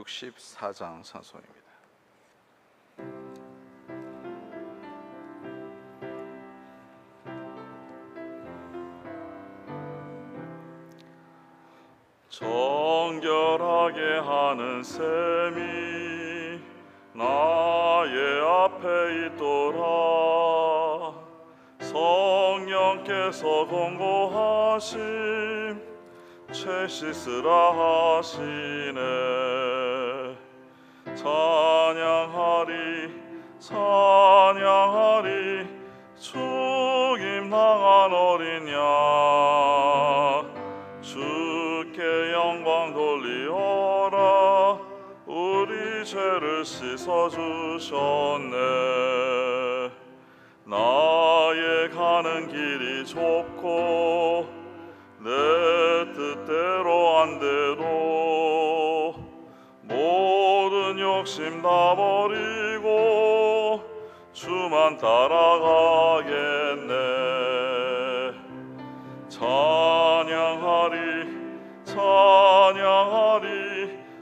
64장 찬송입니다. 정결하게 하는 셈이 나의 앞에 있도라. 성령께서 권고하심 죄 씻으라 하시네. 찬양하리 찬양하리 죽임 당한 어린 양 주께 영광 돌리어라. 우리 죄를 씻어주셨네. 나의 가는 길이 좁고 내 뜻대로 안 돼도 모든 욕심 다 버리고 주만 따라가겠네. 찬양하리 찬양하리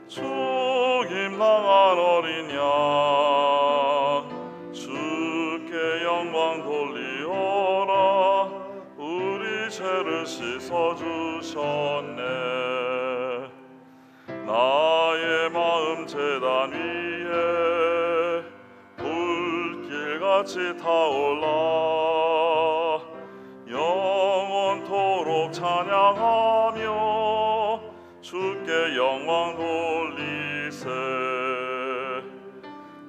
죽임 당한 어린 양 주께 영광 돌리어라. 우리 죄를 씻어주셨네. 나의 마음 제단 위에 불길같이 타올라. 영원토록 찬양하며 주께 영광 돌리세.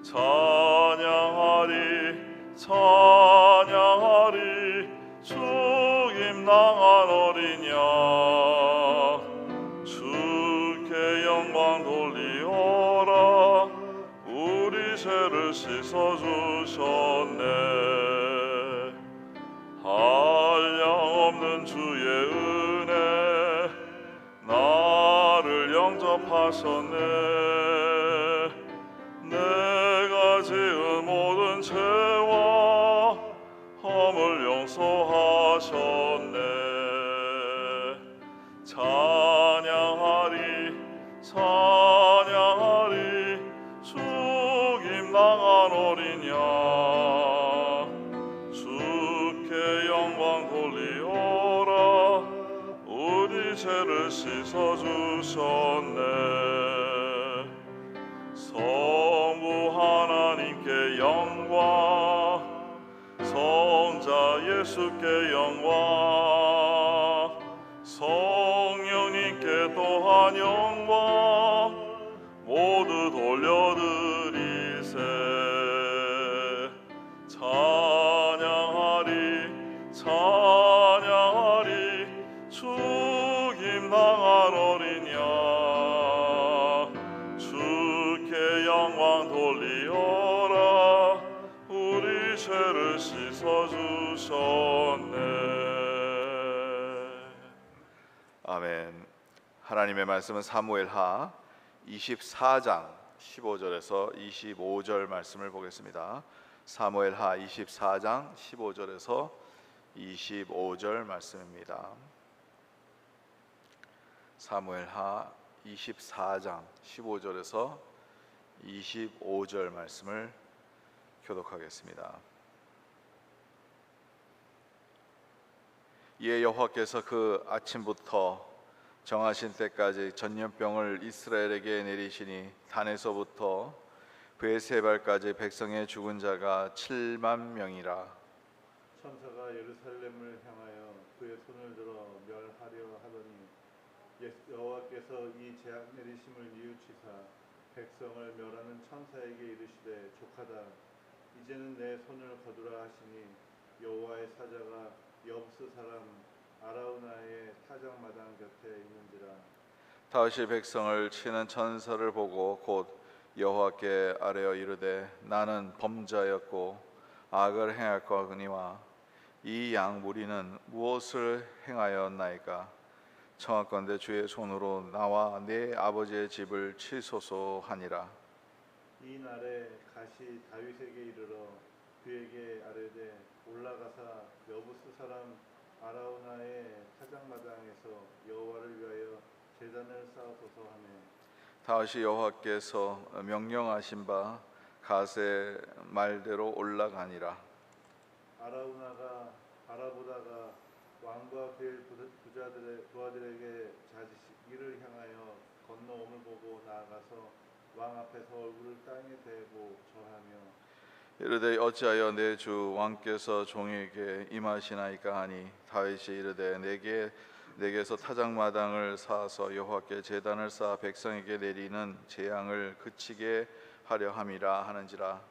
찬양하리 찬양하리 죽임 당한 어린 양 주께 영광 돌리어라. 우리 죄를 씻어주셨네. 한량없는 주의 은혜 나를 영접하셨네. 내가 지은 모든 죄와 허물 용서하셨네. 찬양하리 찬양하리 죽임 당한 어린 양 주께 영광 돌리어라. 우리 죄를 씻어주셨네. 성부 하나님께 영광 성자 예수께 영광 성령님께 또한 영광 모두 돌려드리세. 찬양하리 찬양하리 죽임 당한 어린 양 주께 영광 돌리어라. 우리 죄를 씻어주셨네. 아멘. 하나님의 말씀은 사무엘하 24장 15절에서 25절 말씀을 보겠습니다. 사무엘하 24장 15절에서 25절 말씀입니다. 사무엘하 24장 15절에서 25절 말씀을 교독하겠습니다. 이에 여호와께서 그 아침부터 정하신 때까지 전염병을 이스라엘에게 내리시니 단에서부터 브에세발까지 백성의 죽은 자가 7만 명이라. 천사가 예루살렘을 향하여 그의 손을 들어 멸하려 하더니 여호와께서 이 재앙 내리심을 뉘우치사 백성을 멸하는 천사에게 이르시되 족하다. 이제는 내 손을 거두라 하시니 여호와의 사자가 여부스 사람 아라우나의 타작마당 곁에 있는지라. 다윗이 백성을 치는 천사를 보고 곧 여호와께 아뢰어 이르되 나는 범자였고 악을 행할거니와 이 양 무리는 무엇을 행하였나이까. 청하건대 주의 손으로 나와 내 아버지의 집을 치소서 하니라. 이 날에 갓이 다윗에게 이르러 그에게 아뢰되 올라가사 여부스 사람 아라우나의 타작마당에서 여호와를 위하여 제단을 쌓으소서 하매 다윗이 여호와께서 명령하신 바 갓의 말대로 올라가니라. 아라우나가 바라보다가 왕과 그의 부하들에게 자기를 향하여 건너옴을 보고 나아가서 왕 앞에서 얼굴을 땅에 대고 절하며 이르되 어찌하여 내 주 왕께서 종에게 임하시나이까 하니 다윗이 이르되 내게서 타작마당을 쌓아서 여호와께 제단을 쌓아 백성에게 내리는 재앙을 그치게 하려 함이라 하는지라.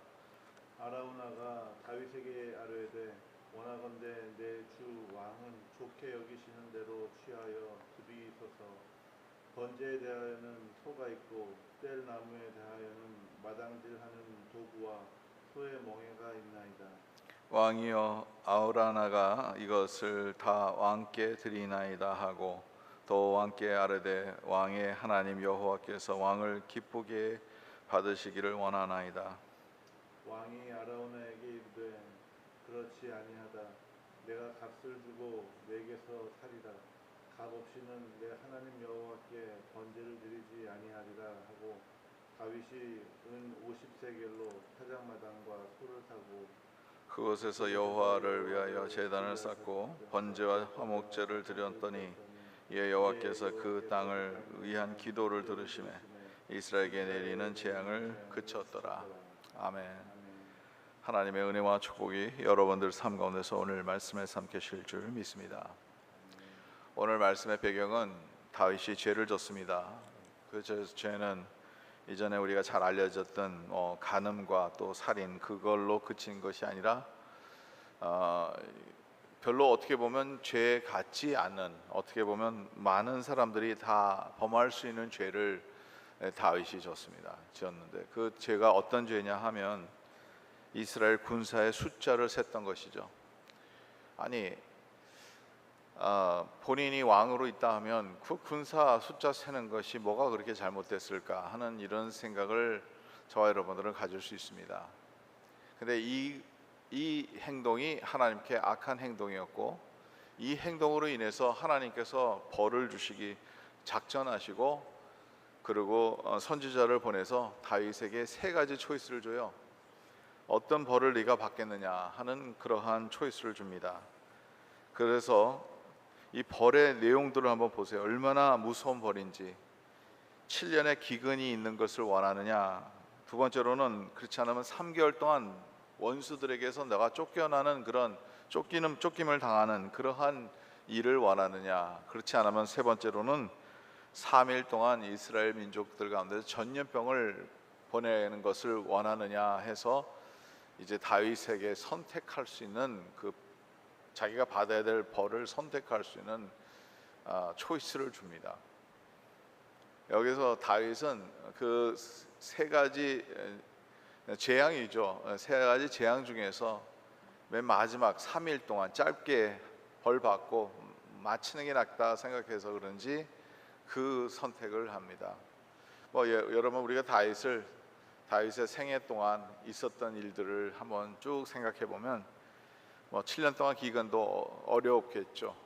아라우나가 다윗에게 아뢰되 원하건대 내 주 왕은 좋게 여기시는 대로 취하여 습이 있어서 번제에 대하여는 소가 있고 뗄 나무에 대하여는 마당질하는 도구와 소의 멍에가 있나이다. 왕이여 아우라나가 이것을 다 왕께 드리나이다 하고 또 왕께 아뢰되 왕의 하나님 여호와께서 왕을 기쁘게 받으시기를 원하나이다. 왕이 아라우나에게 이르되 그렇지 아니하다. 내가 값을 주고 내게서 살이라. 값 없이는 내 하나님 여호와께 번제를 드리지 아니하리라 하고 다윗이 은 50세겔로 타작마당과 소를 사고 그곳에서 여호와를 위하여 제단을 쌓고 번제와 화목제를 드렸더니 이에 여호와께서 그 땅을 위한 기도를 들으시매 이스라엘에게 내리는 재앙을 그쳤더라. 아멘. 하나님의 은혜와 축복이 여러분들 삶 가운데서 오늘 말씀에 삼키실 줄 믿습니다. 오늘 말씀의 배경은 다윗이 죄를 졌습니다. 그 죄는 이전에 우리가 잘 알려졌던 간음과 또 살인 그걸로 그친 것이 아니라 별로 어떻게 보면 죄 같지 않은, 어떻게 보면 많은 사람들이 다 범할 수 있는 죄를 다윗이 지었는데 그 죄가 어떤 죄냐 하면 이스라엘 군사의 숫자를 셌던 것이죠. 아니 본인이 왕으로 있다 하면 그 군사 숫자 세는 것이 뭐가 그렇게 잘못됐을까 하는 이런 생각을 저와 여러분들은 가질 수 있습니다. 근데 이 행동이 하나님께 악한 행동이었고 이 행동으로 인해서 하나님께서 벌을 주시기 작전하시고 그리고 선지자를 보내서 다윗에게 세 가지 초이스를 줘요. 어떤 벌을 네가 받겠느냐 하는 그러한 초이스를 줍니다. 그래서 이 벌의 내용들을 한번 보세요. 얼마나 무서운 벌인지. 7년의 기근이 있는 것을 원하느냐. 두 번째로는 그렇지 않으면 3개월 동안 원수들에게서 내가 쫓겨나는 그런 쫓김을 당하는 그러한 일을 원하느냐. 그렇지 않으면 세 번째로는 3일 동안 이스라엘 민족들 가운데 전염병을 보내는 것을 원하느냐 해서 이제 다윗에게 선택할 수 있는 그 자기가 받아야 될 벌을 선택할 수 있는 초이스를 줍니다. 여기서 다윗은 그 세 가지 재앙이죠. 세 가지 재앙 중에서 맨 마지막 3일 동안 짧게 벌 받고 마치는 게 낫다 생각해서 그런지 그 선택을 합니다. 여러분 우리가 다윗의 생애 동안 있었던 일들을 한번 쭉 생각해 보면 7년 동안 기근도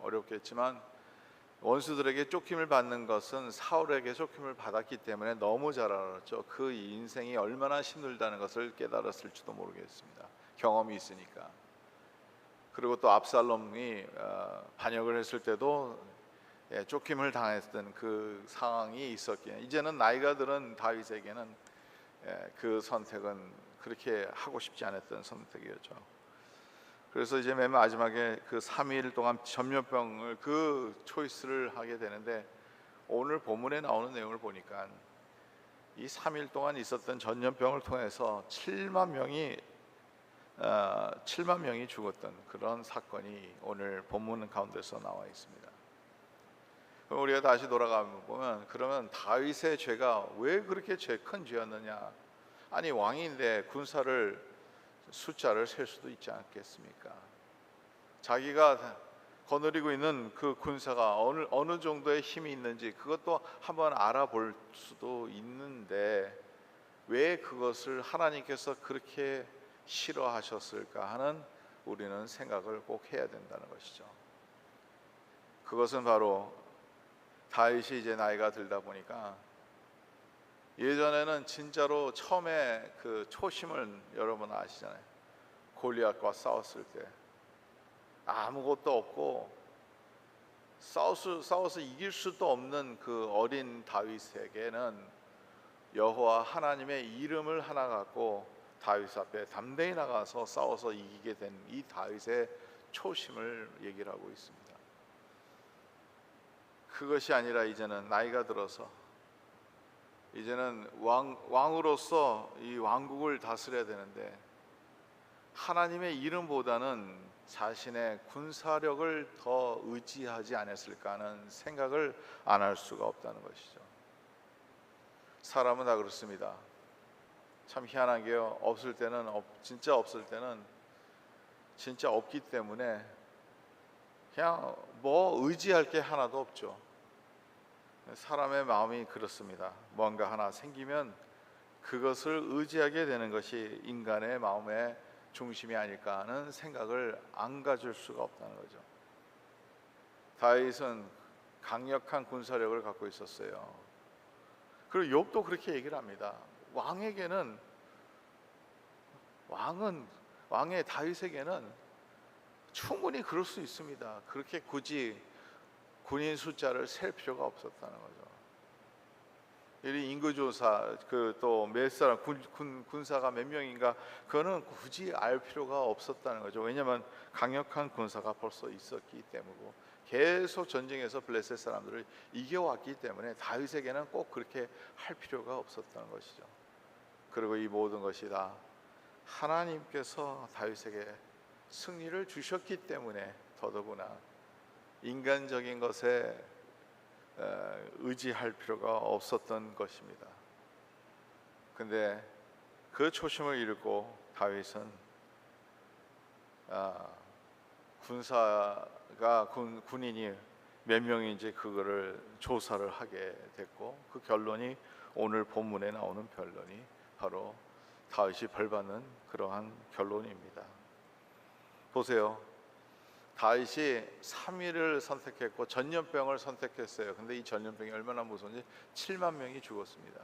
어렵겠지만 원수들에게 쫓김을 받는 것은 사울에게 쫓김을 받았기 때문에 너무 잘 알았죠. 그 인생이 얼마나 힘들다는 것을 깨달았을지도 모르겠습니다. 경험이 있으니까. 그리고 또 압살롬이 반역을 했을 때도 쫓김을 당했던 그 상황이 있었기에 이제는 나이가 들은 다윗에게는 그 선택은 그렇게 하고 싶지 않았던 선택이었죠. 그래서 이제 맨 마지막에 그 3일 동안 전염병을 그 초이스를 하게 되는데 오늘 본문에 나오는 내용을 보니까 이 3일 동안 있었던 전염병을 통해서 7만 명이 죽었던 그런 사건이 오늘 본문 가운데서 나와 있습니다. 그럼 우리가 다시 돌아가 보면 그러면 다윗의 죄가 왜 그렇게 큰 죄였느냐? 아니 왕인데 군사를 숫자를 셀 수도 있지 않겠습니까? 자기가 거느리고 있는 그 군사가 어느 정도의 힘이 있는지 그것도 한번 알아볼 수도 있는데 왜 그것을 하나님께서 그렇게 싫어하셨을까 하는 우리는 생각을 꼭 해야 된다는 것이죠. 그것은 바로 다윗이 이제 나이가 들다 보니까 예전에는 진짜로 처음에 그 초심을 여러분 아시잖아요. 골리앗과 싸웠을 때 아무것도 없고 싸워서 이길 수도 없는 그 어린 다윗에게는 여호와 하나님의 이름을 하나 갖고 다윗 앞에 담대히 나가서 싸워서 이기게 된 이 다윗의 초심을 얘기를 하고 있습니다. 그것이 아니라 이제는 나이가 들어서 이제는 왕으로서 이 왕국을 다스려야 되는데 하나님의 이름보다는 자신의 군사력을 더 의지하지 않았을까 하는 생각을 안 할 수가 없다는 것이죠. 사람은 다 그렇습니다. 참 희한한 게요. 진짜 없을 때는 진짜 없기 때문에 그냥 뭐 의지할 게 하나도 없죠. 사람의 마음이 그렇습니다. 뭔가 하나 생기면 그것을 의지하게 되는 것이 인간의 마음의 중심이 아닐까 하는 생각을 안 가질 수가 없다는 거죠. 다윗은 강력한 군사력을 갖고 있었어요. 그리고 욥도 그렇게 얘기를 합니다. 왕의 다윗에게는 충분히 그럴 수 있습니다. 그렇게 굳이 군인 숫자를 셀 필요가 없었다는 거죠. 이 인구조사 그 또 몇 사람 군사가 몇 명인가 그거는 굳이 알 필요가 없었다는 거죠. 왜냐하면 강력한 군사가 벌써 있었기 때문이고 계속 전쟁에서 블레셋 사람들을 이겨왔기 때문에 다윗에게는 꼭 그렇게 할 필요가 없었다는 것이죠. 그리고 이 모든 것이 다 하나님께서 다윗에게 승리를 주셨기 때문에 더더구나 인간적인 것에 의지할 필요가 없었던 것입니다. 근데 그 초심을 잃고 다윗은 군인이 몇 명인지 그거를 조사를 하게 됐고 그 결론이 오늘 본문에 나오는 결론이 바로 다윗이 벌받는 그러한 결론입니다. 보세요. 다윗이 3위를 선택했고 전염병을 선택했어요. 근데 이 전염병이 얼마나 무서운지 7만 명이 죽었습니다.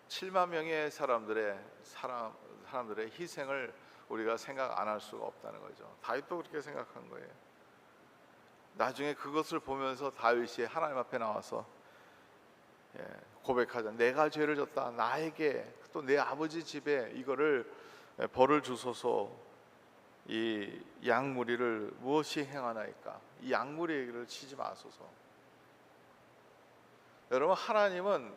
7만 명의 사람들의 희생을 우리가 생각 안 할 수가 없다는 거죠. 다윗도 그렇게 생각한 거예요. 나중에 그것을 보면서 다윗이 하나님 앞에 나와서 고백하자. 내가 죄를 졌다. 나에게 또 내 아버지 집에 이거를 벌을 주소서. 이 양무리를 무엇이 행하나이까? 이 양무리를 치지 마소서. 여러분, 하나님은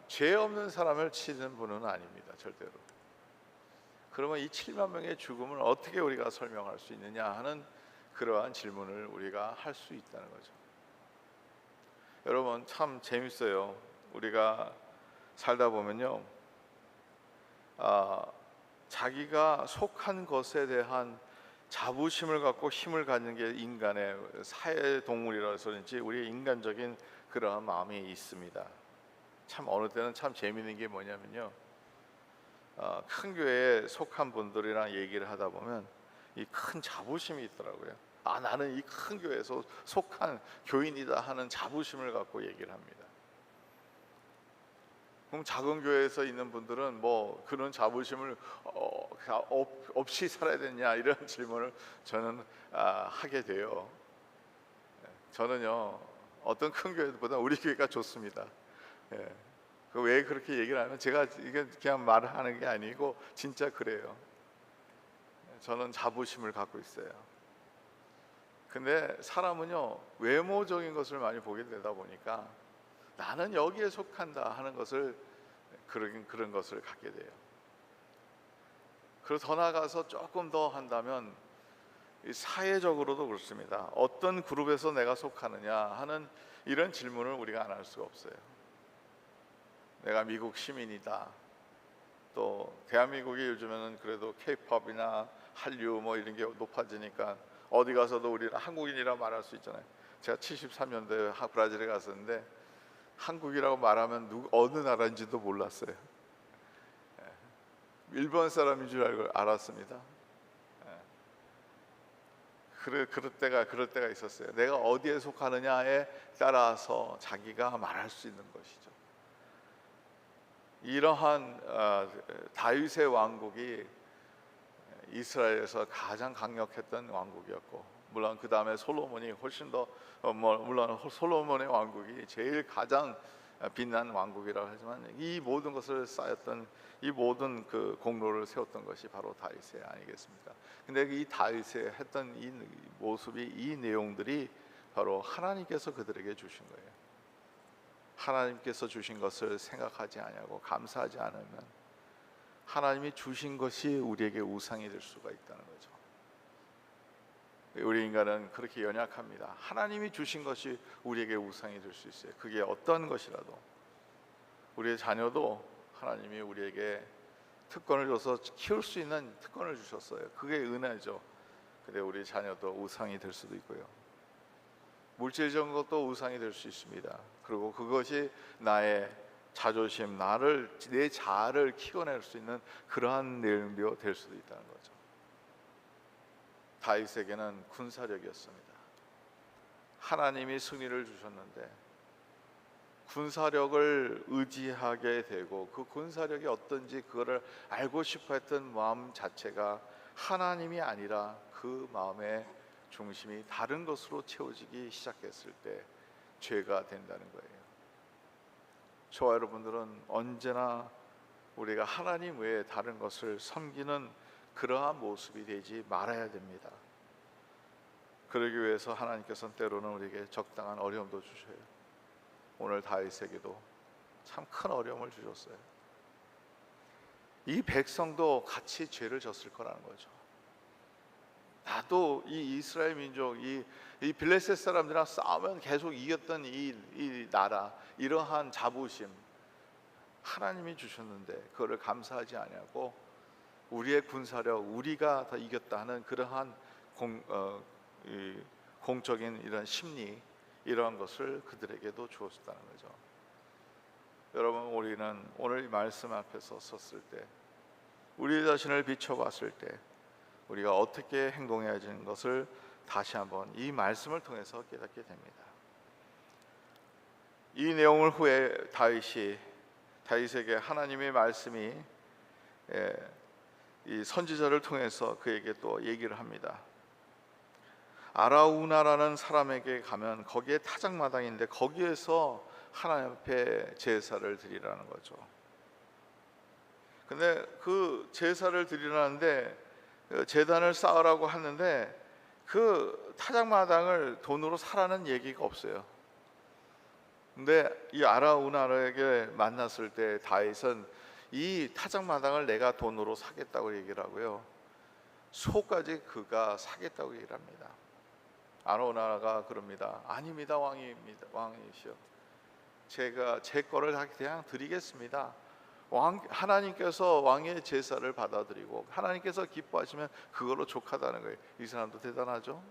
죄 없는 사람을 치는 분은 아닙니다. 절대로. 그러면 이 7만 명의 죽음을 어떻게 우리가 설명할 수 있느냐 하는 그러한 질문을 우리가 할 수 있다는 거죠. 여러분, 참 재밌어요. 우리가 살다 보면요, 자기가 속한 것에 대한 자부심을 갖고 힘을 갖는 게 인간의 사회 동물이라서 그런지 우리의 인간적인 그러한 마음이 있습니다. 참 어느 때는 참 재미있는 게 뭐냐면요, 큰 교회에 속한 분들이랑 얘기를 하다 보면 이 큰 자부심이 있더라고요. 나는 이 큰 교회에서 속한 교인이다 하는 자부심을 갖고 얘기를 합니다. 그럼 작은 교회에서 있는 분들은 뭐 그런 자부심을 없이 살아야 되냐 이런 질문을 저는 하게 돼요. 저는요, 어떤 큰 교회보다 우리 교회가 좋습니다. 왜 그렇게 얘기를 하면 제가 이게 그냥 말을 하는 게 아니고 진짜 그래요. 저는 자부심을 갖고 있어요. 근데 사람은요, 외모적인 것을 많이 보게 되다 보니까 나는 여기에 속한다 하는 것을 그런 것을 갖게 돼요. 그리고 더 나아가서 조금 더 한다면 사회적으로도 그렇습니다. 어떤 그룹에서 내가 속하느냐 하는 이런 질문을 우리가 안 할 수가 없어요. 내가 미국 시민이다. 또 대한민국이 요즘에는 그래도 K-팝이나 한류 뭐 이런 게 높아지니까 어디 가서도 우리는 한국인이라 말할 수 있잖아요. 제가 73년도에 브라질에 갔었는데 한국이라고 말하면 어느 나라인지도 몰랐어요. 일본 사람인 줄 알았습니다. 그럴 때가 있었어요. 내가 어디에 속하느냐에 따라서 자기가 말할 수 있는 것이죠. 이러한 다윗의 왕국이 이스라엘에서 가장 강력했던 왕국이었고, 물론 그 다음에 솔로몬이 훨씬 더 물론 솔로몬의 왕국이 제일 가장 빛난 왕국이라고 하지만, 이 모든 것을 쌓였던, 이 모든 그 공로를 세웠던 것이 바로 다윗이 아니겠습니까? 근데 이 다윗이 했던 이 모습이, 이 내용들이 바로 하나님께서 그들에게 주신 거예요. 하나님께서 주신 것을 생각하지 아니하고 감사하지 않으면 하나님이 주신 것이 우리에게 우상이 될 수가 있다는 거죠. 우리 인간은 그렇게 연약합니다. 하나님이 주신 것이 우리에게 우상이 될 수 있어요. 그게 어떤 것이라도. 우리의 자녀도 하나님이 우리에게 특권을 줘서 키울 수 있는 특권을 주셨어요. 그게 은혜죠. 근데 우리 자녀도 우상이 될 수도 있고요. 물질적인 것도 우상이 될 수 있습니다. 그리고 그것이 나의 자존심, 내 자아를 키워낼 수 있는 그러한 내용도 될 수도 있다는 거죠. 다윗에게는 군사력이었습니다. 하나님이 승리를 주셨는데 군사력을 의지하게 되고, 그 군사력이 어떤지 그거를 알고 싶어 했던 마음 자체가 하나님이 아니라 그 마음의 중심이 다른 것으로 채워지기 시작했을 때 죄가 된다는 거예요. 저와 여러분들은 언제나 우리가 하나님 외에 다른 것을 섬기는 그러한 모습이 되지 말아야 됩니다. 그러기 위해서 하나님께서는 때로는 우리에게 적당한 어려움도 주셔요. 오늘 다윗에게도 참 큰 어려움을 주셨어요. 이 백성도 같이 죄를 졌을 거라는 거죠. 나도 이 이스라엘 민족, 이 블레셋 사람들이랑 싸우면 계속 이겼던 이 나라, 이러한 자부심 하나님이 주셨는데 그거를 감사하지 아니하고 우리의 군사력, 우리가 더 이겼다 하는 그러한 공적인 이런 심리, 이러한 것을 그들에게도 주었다는 거죠. 여러분, 우리는 오늘 이 말씀 앞에서 섰을 때, 우리 자신을 비춰봤을 때 우리가 어떻게 행동해야 하는 것을 다시 한번 이 말씀을 통해서 깨닫게 됩니다. 이 내용을 후에 다윗에게 하나님의 말씀이 이 선지자를 통해서 그에게 또 얘기를 합니다. 아라우나라는 사람에게 가면 거기에 타작마당인데 거기에서 하나님 앞에 제사를 드리라는 거죠. 근데 그 제사를 드리라는데 제단을 쌓으라고 하는데 그 타작마당을 돈으로 사라는 얘기가 없어요. 근데 이 아라우나에게 만났을 때 다윗은 이 타작마당을 내가 돈으로 사겠다고 얘기를 하고요, 소까지 그가 사겠다고 얘기를 합니다. 아라우나가 그럽니다. 아닙니다, 왕이시여, 제가 제 거를 그냥 드리겠습니다. 하나님께서 왕의 제사를 받아들이고 하나님께서 기뻐하시면 그걸로 족하다는 거예요. 이 사람도 대단하죠.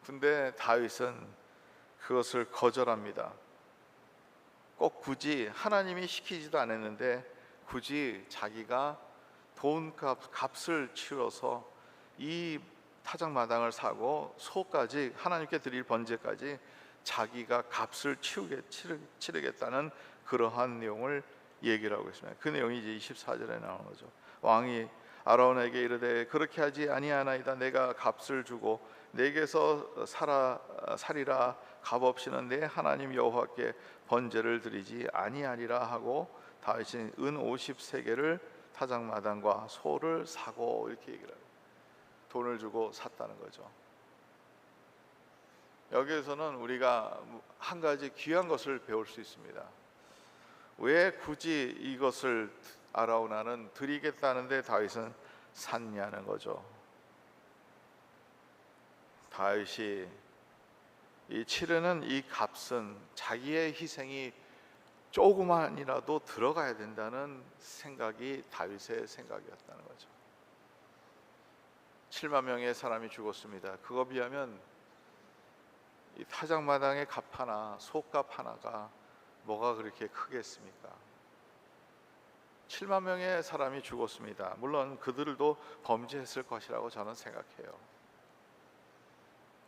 근데 다윗은 그것을 거절합니다. 꼭 굳이 하나님이 시키지도 않았는데 굳이 자기가 값을 치러서 이 타작마당을 사고 소까지, 하나님께 드릴 번제까지 자기가 값을 치르겠다는 그러한 내용을 얘기를 하고 있습니다. 그 내용이 이제 24절에 나오는 거죠. 왕이 아론에게 이르되 그렇게 하지 아니하나이다. 내가 값을 주고 내게서 살이라 값없이는 내 하나님 여호와께 번제를 드리지 아니하리라 하고, 다윗이 은 50세겔을 타작마당과 소를 사고, 이렇게 얘기를 해요. 돈을 주고 샀다는 거죠. 여기에서는 우리가 한 가지 귀한 것을 배울 수 있습니다. 왜 굳이 이것을 아라우나는 드리겠다는데 다윗은 샀냐는 거죠. 다윗이 이 치르는 이 값은 자기의 희생이 조그만이라도 들어가야 된다는 생각이 다윗의 생각이었다는 거죠. 7만 명의 사람이 죽었습니다. 그거 비하면 이 타작마당의 값 하나, 소값 하나가 뭐가 그렇게 크겠습니까? 7만 명의 사람이 죽었습니다. 물론 그들도 범죄했을 것이라고 저는 생각해요.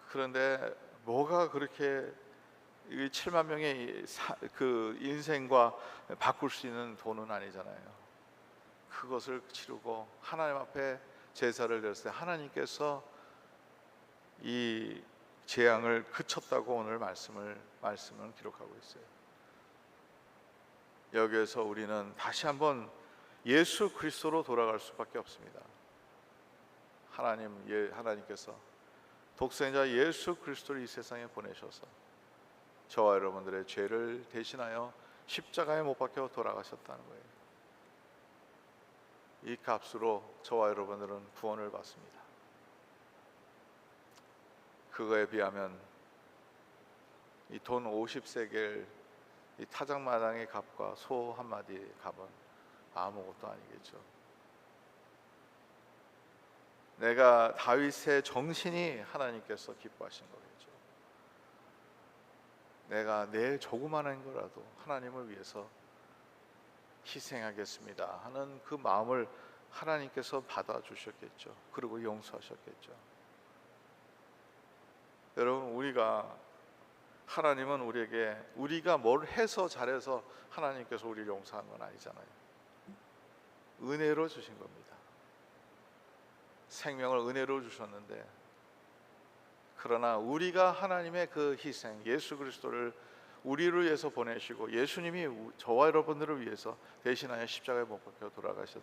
그런데 뭐가 그렇게 이 7만 명의 그 인생과 바꿀 수 있는 돈은 아니잖아요. 그것을 치르고 하나님 앞에 제사를 드렸을 때 하나님께서 이 재앙을 그쳤다고 오늘 말씀은 기록하고 있어요. 여기에서 우리는 다시 한번 예수 그리스도로 돌아갈 수밖에 없습니다. 하나님께서 독생자 예수 그리스도를 이 세상에 보내셔서 저와 여러분들의 죄를 대신하여 십자가에 못 박혀 돌아가셨다는 거예요. 이 값으로 저와 여러분들은 구원을 받습니다. 그거에 비하면 이 돈 50세겔 이 타작마당의 값과 소 한 마디의 값은 아무것도 아니겠죠. 내가 다윗의 정신이 하나님께서 기뻐하신 거겠죠. 내가 내 조그마한 거라도 하나님을 위해서 희생하겠습니다 하는 그 마음을 하나님께서 받아주셨겠죠. 그리고 용서하셨겠죠. 여러분, 하나님은 우리가 뭘 해서 잘해서 하나님께서 우리를 용서한 건 아니잖아요. 은혜로 주신 겁니다. 생명을 은혜로 주셨는데, 그러나 우리가 하나님의 그 희생, 예수 그리스도를 우리를 위해서 보내시고 예수님이 저와 여러분들을 위해서 대신하여 십자가에 못 박혀 돌아가신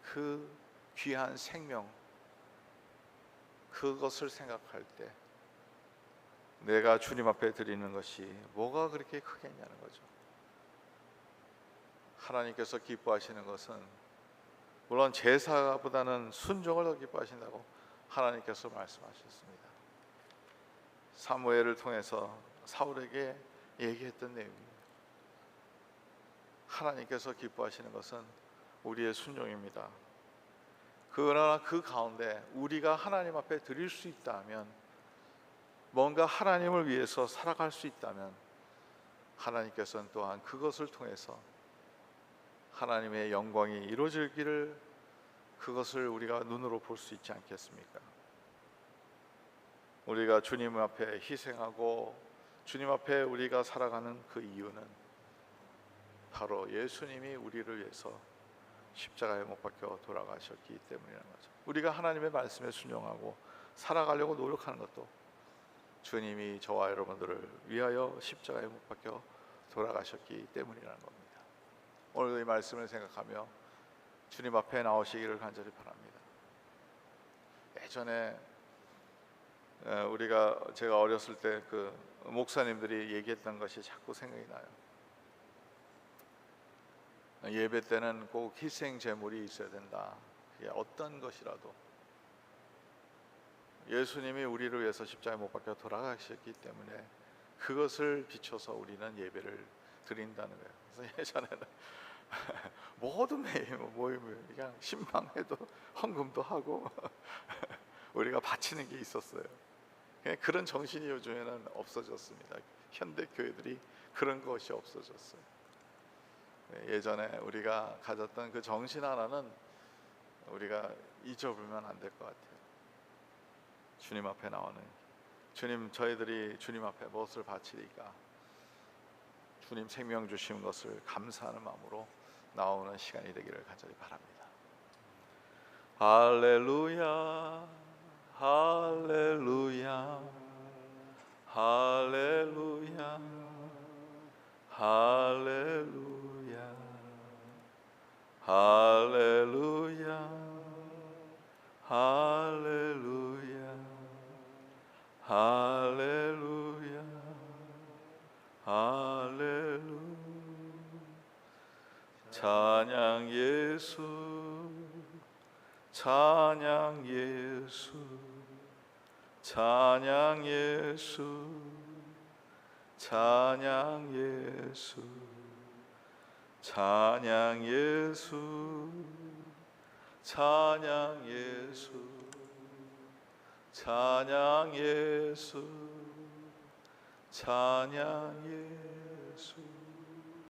그 귀한 생명, 그것을 생각할 때 내가 주님 앞에 드리는 것이 뭐가 그렇게 크겠냐는 거죠. 하나님께서 기뻐하시는 것은 물론 제사보다는 순종을 더 기뻐하신다고 하나님께서 말씀하셨습니다. 사무엘을 통해서 사울에게 얘기했던 내용이에요. 하나님께서 기뻐하시는 것은 우리의 순종입니다. 그러나 그 가운데 우리가 하나님 앞에 드릴 수 있다면, 뭔가 하나님을 위해서 살아갈 수 있다면, 하나님께서는 또한 그것을 통해서 하나님의 영광이 이루어지기를, 그것을 우리가 눈으로 볼 수 있지 않겠습니까? 우리가 주님 앞에 희생하고 주님 앞에 우리가 살아가는 그 이유는 바로 예수님이 우리를 위해서 십자가에 못 박혀 돌아가셨기 때문이라는 거죠. 우리가 하나님의 말씀에 순종하고 살아가려고 노력하는 것도 주님이 저와 여러분들을 위하여 십자가에 못 박혀 돌아가셨기 때문이라는 겁니다. 오늘 이 말씀을 생각하며 주님 앞에 나오시기를 간절히 바랍니다. 예전에 제가 어렸을 때 그 목사님들이 얘기했던 것이 자꾸 생각이 나요. 예배 때는 꼭 희생 제물이 있어야 된다. 그게 어떤 것이라도 예수님이 우리를 위해서 십자가에 못 박혀 돌아가셨기 때문에 그것을 비춰서 우리는 예배를 드린다는 거예요. 그래서 예전에는 모든 모임을 그냥 신방해도 헌금도 하고 우리가 바치는 게 있었어요. 그런 정신이 요즘에는 없어졌습니다. 현대 교회들이 그런 것이 없어졌어요. 예전에 우리가 가졌던 그 정신 하나는 우리가 잊어버리면 안 될 것 같아요. 주님 앞에 나오는, 주님, 저희들이 주님 앞에 무엇을 바치리까? 주님 생명 주신 것을 감사하는 마음으로 나오는 시간이 되기를 간절히 바랍니다. 할렐루야, 할렐루야, 할렐루야, 할렐루야, 할렐루야, 할렐루야, 할렐루야, 할렐루야. 찬양 예수, 찬양 예수, 찬양 예수, 찬양 예수, 찬양 예수, 찬양 예수, 찬양 예수, 찬양 예수.